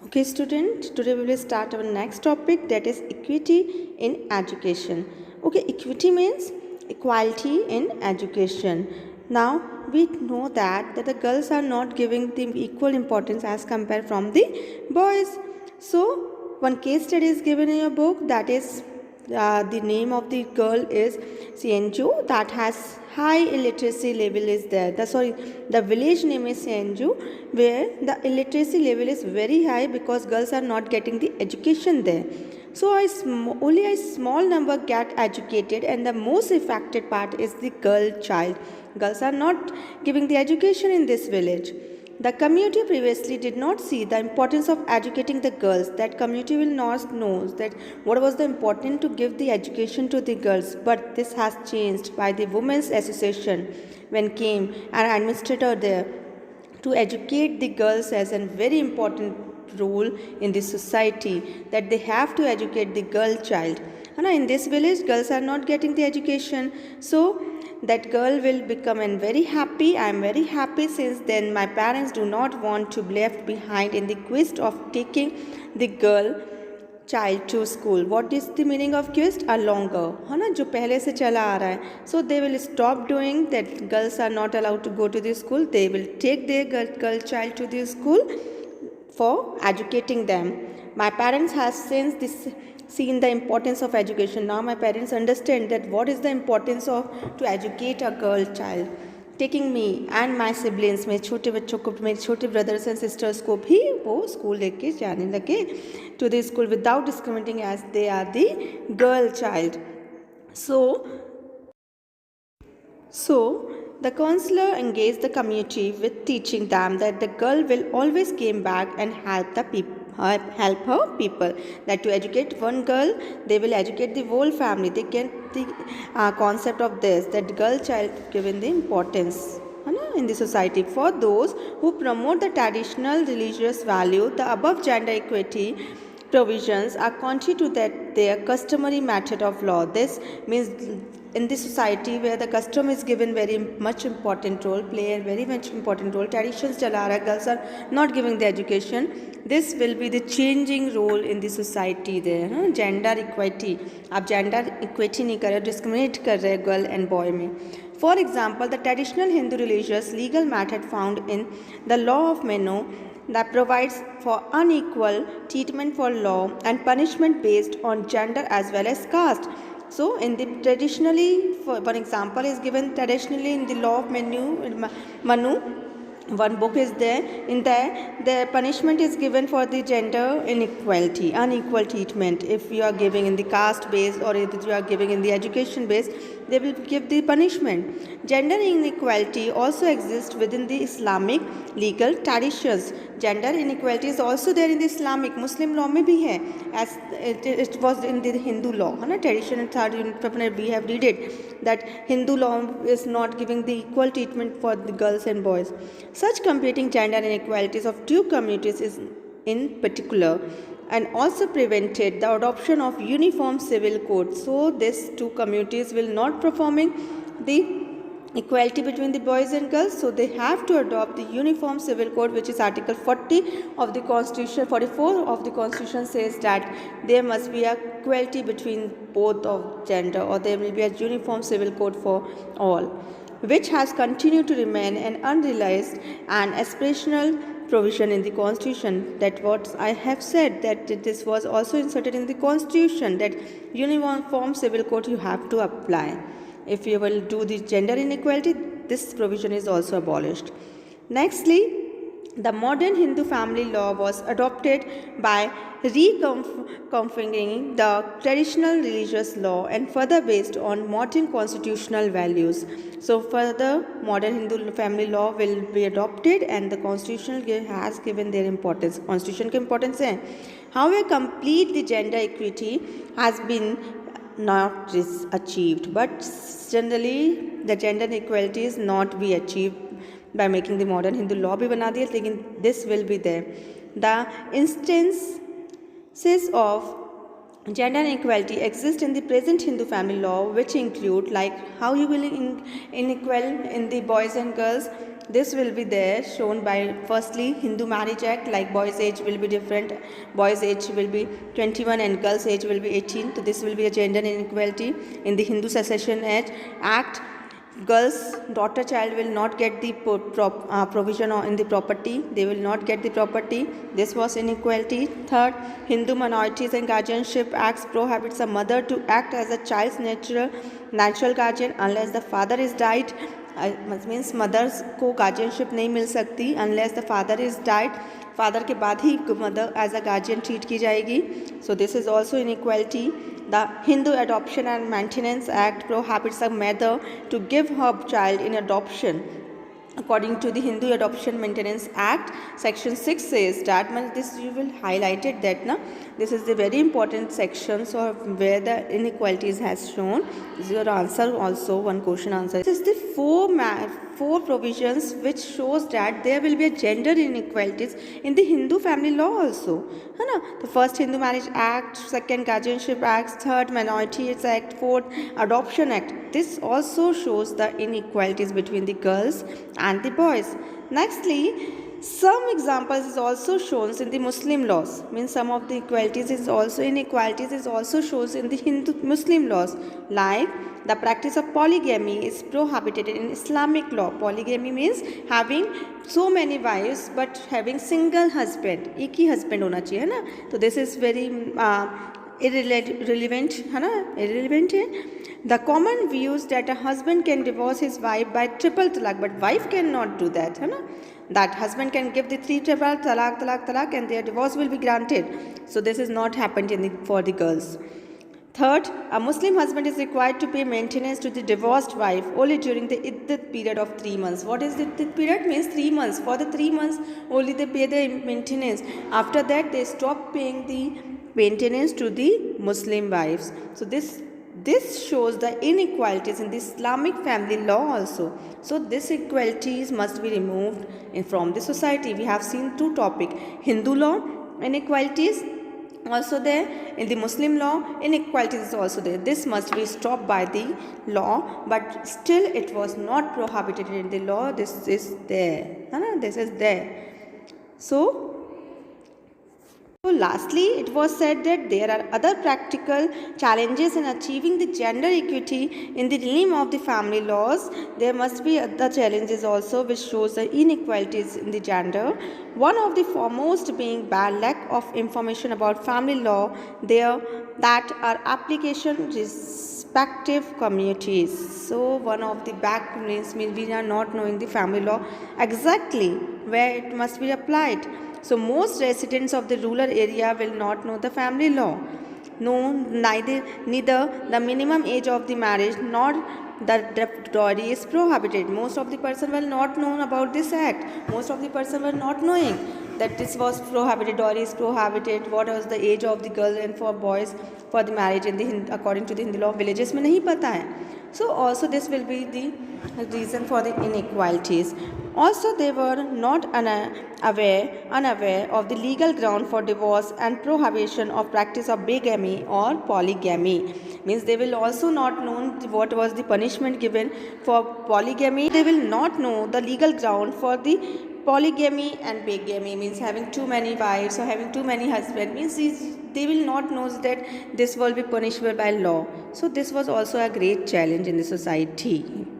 Okay, student, today we will start our next topic, that is equity in education. Okay, equity means equality in education. Now we know that the girls are not giving the equal importance as compared from the boys. So one case study is given in your book, that is the name of the girl is Sienju, that has high illiteracy level is there. The village name is Sienju, where the illiteracy level is very high because girls are not getting the education there. So only a small number get educated, and the most affected part is the girl child. Girls are not giving the education in this village. The community previously did not see the importance of educating the girls. That community will not know that what was the important to give the education to the girls. But this has changed by the Women's Association when came an administrator there to educate the girls as a very important role in the society, that they have to educate the girl child. And in this village girls are not getting the education, so that girl will become and very happy. I am very happy, since then my parents do not want to be left behind in the quest of taking the girl child to school. What is the meaning of quest? A longer, है ना, जो पहले से चला आ रहा है. So they will stop doing that. Girls are not allowed to go to the school. They will take their girl child to the school for educating them. My parents have since this seen the importance of education. Now my parents understand that what is the importance of to educate a girl child. Taking me and my siblings, मेरे छोटे बच्चों को, मेरे छोटे brothers and sisters को भी वो school लेके जाने लगे to the school without discriminating, as they are the girl child. So the counselor engaged the community with teaching them that the girl will always came back and help her people. That to educate one girl, they will educate the whole family. They get the concept of this, that girl child given the importance in the society. For those who promote the traditional religious value, the above gender equity provisions are contrary to their customary method of law. This means in the society where the custom is given very much important role, play a very much important role, traditions chala raha, girls are not giving the education, this will be the changing role in the society there. Gender equity, आप gender equity नहीं कर रहे, discriminate कर रहे girl and boy में. For example, the traditional Hindu religious legal method found in the law of Menu that provides for unequal treatment for law and punishment based on gender as well as caste. So in the traditionally, for one example is given, traditionally in the law of Manu, one book is there. In there, the punishment is given for the gender inequality, unequal treatment. If you are giving in the caste base or if you are giving in the education base, they will give the punishment. Gender inequality also exists within the Islamic legal traditions. Gender inequality is also there in the Islamic, Muslim law में भी है, as it was in the Hindu law. है ना, tradition we have read it that Hindu law is not giving the equal treatment for the girls and boys. Such competing gender inequalities of two communities is in particular, and also prevented the adoption of uniform civil code. So these two communities will not performing the equality between the boys and girls, so they have to adopt the uniform civil code, which is article 40 of the constitution. 44 of the constitution says that there must be a equality between both of gender, or there will be a uniform civil code for all, which has continued to remain an unrealized and aspirational provision in the constitution. That what I have said, that this was also inserted in the constitution, that uniform civil code you have to apply. If you will do the gender inequality, this provision is also abolished. Nextly, the modern Hindu family law was adopted by reconfiguring the traditional religious law and further based on modern constitutional values. So further, modern Hindu family law will be adopted, and the constitution has given their importance. Constitution की importance है. However, complete the gender equity has been not achieved, but generally the gender equality is not be achieved by making the modern Hindu law भी बना दिया, लेकिन this will be there. The instances of gender inequality exist in the present Hindu family law, which include like how you will unequal in the boys and girls, this will be there shown by firstly Hindu Marriage Act, like boys age will be different, boys age will be 21 and girls age will be 18. So this will be a gender inequality. In the Hindu Succession Act, girls daughter child will not get the provision in the property, they will not get the property. This was inequality. Third, Hindu Minorities and Guardianship Acts prohibits a mother to act as a child's natural guardian unless the father is died. Means mothers को guardianship नहीं मिल सकती unless the father is died, father के बाद ही mother as a guardian treat की जाएगी. So this is also inequality. The Hindu adoption and maintenance act prohibits a mother to give her child in adoption. According to the Hindu Adoption Maintenance Act, Section 6 says that, this you will highlight it that na, this is the very important section, so where the inequalities has shown. This is your answer also, one question answer. This is the four provisions which shows that there will be a gender inequalities in the Hindu family law also. है ना? The first Hindu Marriage Act, second Guardianship Act, third Minorities Act, fourth Adoption Act. This also shows the inequalities between the girls and the boys. Nextly, some examples is also shown in the Muslim laws. Means some of the inequalities is also shows in the Hindu Muslim laws. Like the practice of polygamy is prohibited in Islamic law. Polygamy means having so many wives but having single husband. एक ही husband होना चाहिए है ना. तो this is very irrelevant है ना, irrelevant है. The common views that a husband can divorce his wife by triple talaq, but wife cannot do that है ना. That husband can give the 3 triple talaq and their divorce will be granted. So this is not happened for the girls. Third, a Muslim husband is required to pay maintenance to the divorced wife only during the iddat period of 3 months. What is the iddat period? Means 3 months. For the 3 months only they pay the maintenance. After that they stop paying the maintenance to the Muslim wives. So this shows the inequalities in the Islamic family law also. So these equalities must be removed from the society. We have seen 2 topics. Hindu law inequalities also there, in the Muslim law inequalities is also there. This must be stopped by the law, but still it was not prohibited in the law. This is there. This is there. So lastly, it was said that there are other practical challenges in achieving the gender equity in the realm of the family laws. There must be other challenges also which shows the inequalities in the gender. One of the foremost being bad lack of information about family law there that are application respective communities. So one of the back means we are not knowing the family law exactly where it must be applied. So most residents of the rural area will not know the family law. No, neither the minimum age of the marriage nor the dowry is prohibited. Most of the person will not know about this act. Most of the person were not knowing that this was prohibited, dowry is prohibited, what was the age of the girl and for boys for the marriage in the according to the Hindu law. Villages में नहीं पता है. So also this will be the reason for the inequalities. Also they were not unaware of the legal ground for divorce and prohibition of practice of bigamy or polygamy. Means they will also not know what was the punishment given for polygamy. They will not know the legal ground for the polygamy and bigamy, means having too many wives or having too many husbands, means they will not know that this will be punishable by law. So this was also a great challenge in the society.